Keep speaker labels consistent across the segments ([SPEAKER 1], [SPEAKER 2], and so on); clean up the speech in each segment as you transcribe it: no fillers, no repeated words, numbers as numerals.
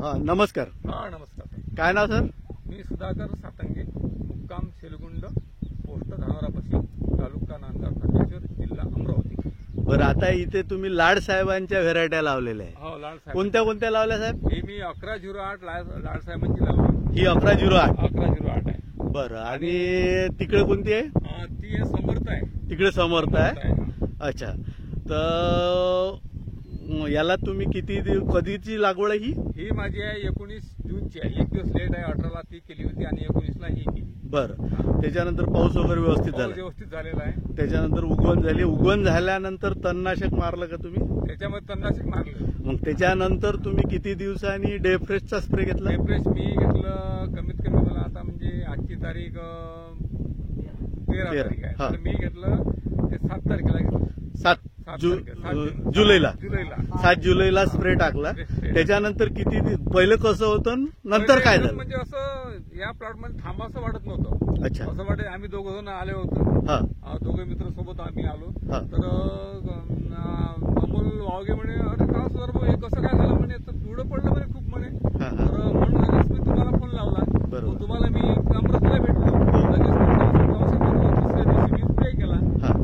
[SPEAKER 1] नमस्कार.
[SPEAKER 2] नमस्कार सर.
[SPEAKER 1] काय नाव सर?
[SPEAKER 2] मी सुधाकर सातंगे, मुक्काम शेलगुंड, पोस्ट धानोरापाशी, तालुका नांदगाव ठाकेश्वर, जिल्हा अमरावती.
[SPEAKER 1] बरं, आता इथे तुम्ही लाड साहेबांच्या व्हेरायट्या लावलेल्या आहे.
[SPEAKER 2] हो, लाड साहेब.
[SPEAKER 1] कोणत्या कोणत्या लावल्या साहेब?
[SPEAKER 2] हे मी 1108 लाड साहेबांची लावली.
[SPEAKER 1] ही 1108.
[SPEAKER 2] 1108 आहे.
[SPEAKER 1] बरं, आणि तिकडे कोणती आहे?
[SPEAKER 2] ती समर्थ आहे.
[SPEAKER 1] तिकडे समर्थ आहे. अच्छा, तर याला तुम्ही कधीची लागवड आहे
[SPEAKER 2] ही माझी आहे 19 जूनची आहे. एक दिवस लेट आहे. 18ला ती केली होती आणि 19ला ही केली.
[SPEAKER 1] बरं, त्याच्यानंतर पाऊस वगैरे व्यवस्थित झाला?
[SPEAKER 2] व्यवस्थित झालेला आहे.
[SPEAKER 1] त्याच्यानंतर उगवण झाली. उगवण झाल्यानंतर तणनाशक मारलं का तुम्ही?
[SPEAKER 2] त्याच्यामध्ये तणनाशक मारलं.
[SPEAKER 1] मग त्याच्यानंतर तुम्ही किती दिवसांनी डेफ्रेशचा स्प्रे घेतला?
[SPEAKER 2] डेफ्रेश मी घेतलं कमीत कमी मला आता म्हणजे आजची तारीख 13 तारीख आहे. तर मी घेतलं ते 7 तारखेला घेतलं.
[SPEAKER 1] 7 जुलैला. 7 जुलैला स्प्रे टाकला.
[SPEAKER 2] स्प्रे.
[SPEAKER 1] त्याच्यानंतर किती पहिलं कसं होतं, नंतर काय झालं?
[SPEAKER 2] म्हणजे असं या प्लॉट मध्ये थांबावं वाटत नव्हतं.
[SPEAKER 1] अच्छा.
[SPEAKER 2] असं वाटत आम्ही दोघं जण आले होतो. दोघे मित्र सोबत आम्ही आलो. तर अमोल वावगे म्हणे, अरे का सर हे कसं काय झालं म्हणे, तर पिवळं पडलं म्हणे खूप म्हणे. तर म्हणून लगेच मी तुम्हाला फोन लावला. मग तुम्हाला मी अमृतला भेटलो. लगेच दुसऱ्या दिवशी मी स्प्रे केला.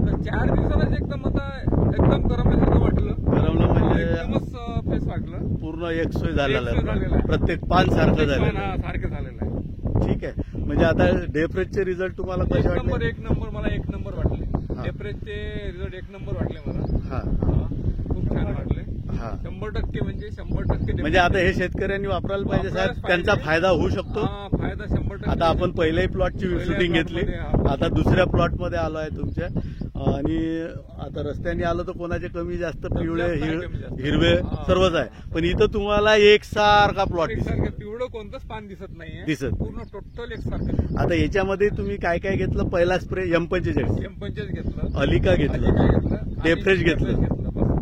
[SPEAKER 2] तर 4 दिवसालाच एकदम आता एकदम गरमल्यासारखं वाटलं.
[SPEAKER 1] गरमलं म्हणजे
[SPEAKER 2] एकदमच फ्रेश वाटलं.
[SPEAKER 1] पूर्ण एकसोय झालेला
[SPEAKER 2] झालेला
[SPEAKER 1] आहे.
[SPEAKER 2] आहे.
[SPEAKER 1] प्रत्येक पान सारखं झालेलं आहे.
[SPEAKER 2] सारखं झालेलं आहे.
[SPEAKER 1] ठीक आहे. म्हणजे आता डेफ्रेशचे रिझल्ट तुम्हाला कसे वाटले?
[SPEAKER 2] एक नंबर मला 1 नंबर वाटले. डेफ्रेशचे रिझल्ट 1 नंबर वाटले मला. खूप छान वाटले. 100% म्हणजे 100%.
[SPEAKER 1] म्हणजे आता हे शेतकऱ्यांनी वापरायला पाहिजे साहेब, त्यांचा फायदा होऊ शकतो.
[SPEAKER 2] फायदा 100%.
[SPEAKER 1] आता आपण पहिल्याही प्लॉटची शूटिंग घेतली, आता दुसऱ्या प्लॉट मध्ये आलो आहे तुमच्या. आणि आता रस्त्याने आलो तर कोणाचे कमी जास्त पिवळे हिरवे सर्वच आहे. पण इथं तुम्हाला एकसारखा प्लॉट दिसत.
[SPEAKER 2] पिवळं कोणतंच पान दिसत नाही.
[SPEAKER 1] दिसत
[SPEAKER 2] पूर्ण टोटल एकसारखं.
[SPEAKER 1] आता याच्यामध्ये तुम्ही काय काय घेतलं? पहिला स्प्रे
[SPEAKER 2] M45 घेतलं,
[SPEAKER 1] अलिका घेतलं, डेफ्रेश घेतलं.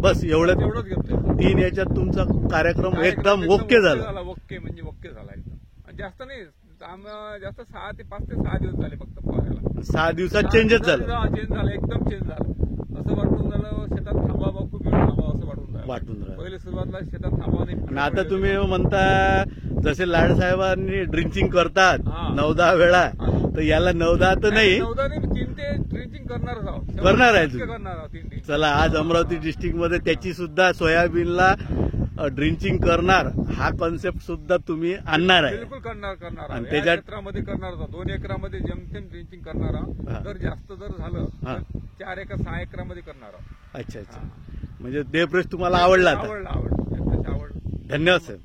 [SPEAKER 1] बस एवढंच
[SPEAKER 2] घेतलं.
[SPEAKER 1] 3 याच्यात तुमचा कार्यक्रम एकदम ओके झाला.
[SPEAKER 2] ओके म्हणजे ओके झाला एकदम. जास्त नाही, जास्त 5 ते 6 दिवस झाले फक्त फवारायला.
[SPEAKER 1] 6 दिवसात चेंजच झालं.
[SPEAKER 2] चेंज झालं, एकदम चेंज झालं. असं वाटून झालं शेतात थांबावं, खूप वेळ थांबावं असं वाटून झालं. पहिले सुरुवातीला शेतात थांबावं नाही.
[SPEAKER 1] आणि आता तुम्ही म्हणता जसे लाड साहेबांनी ड्रिंचिंग करतात 9-10 वेळा, तर याला 9-10 तर नाही,
[SPEAKER 2] 3 ते ड्रिंचिंग करणार आहोत.
[SPEAKER 1] करणार आहे
[SPEAKER 2] करणार आहोत 3.
[SPEAKER 1] चला, आज अमरावती डिस्ट्रिक्ट मध्ये त्याची सुद्धा सोयाबीनला ड्रिंचिंग करणार हा कॉन्सेप्ट सुद्धा तुम्ही आणणार आहे.
[SPEAKER 2] बिलकुल करणार.
[SPEAKER 1] आणि
[SPEAKER 2] त्याच्या क्षेत्रामध्ये करणार आहोत. 2 एकरामध्ये जेमतेम ड्रिंचिंग करणार आहोत. जर जास्त झालं तर 4 एकर 6 एकरामध्ये करणार आहोत.
[SPEAKER 1] अच्छा. म्हणजे डेफ्रेश तुम्हाला आवडला?
[SPEAKER 2] आवडला.
[SPEAKER 1] धन्यवाद साहेब.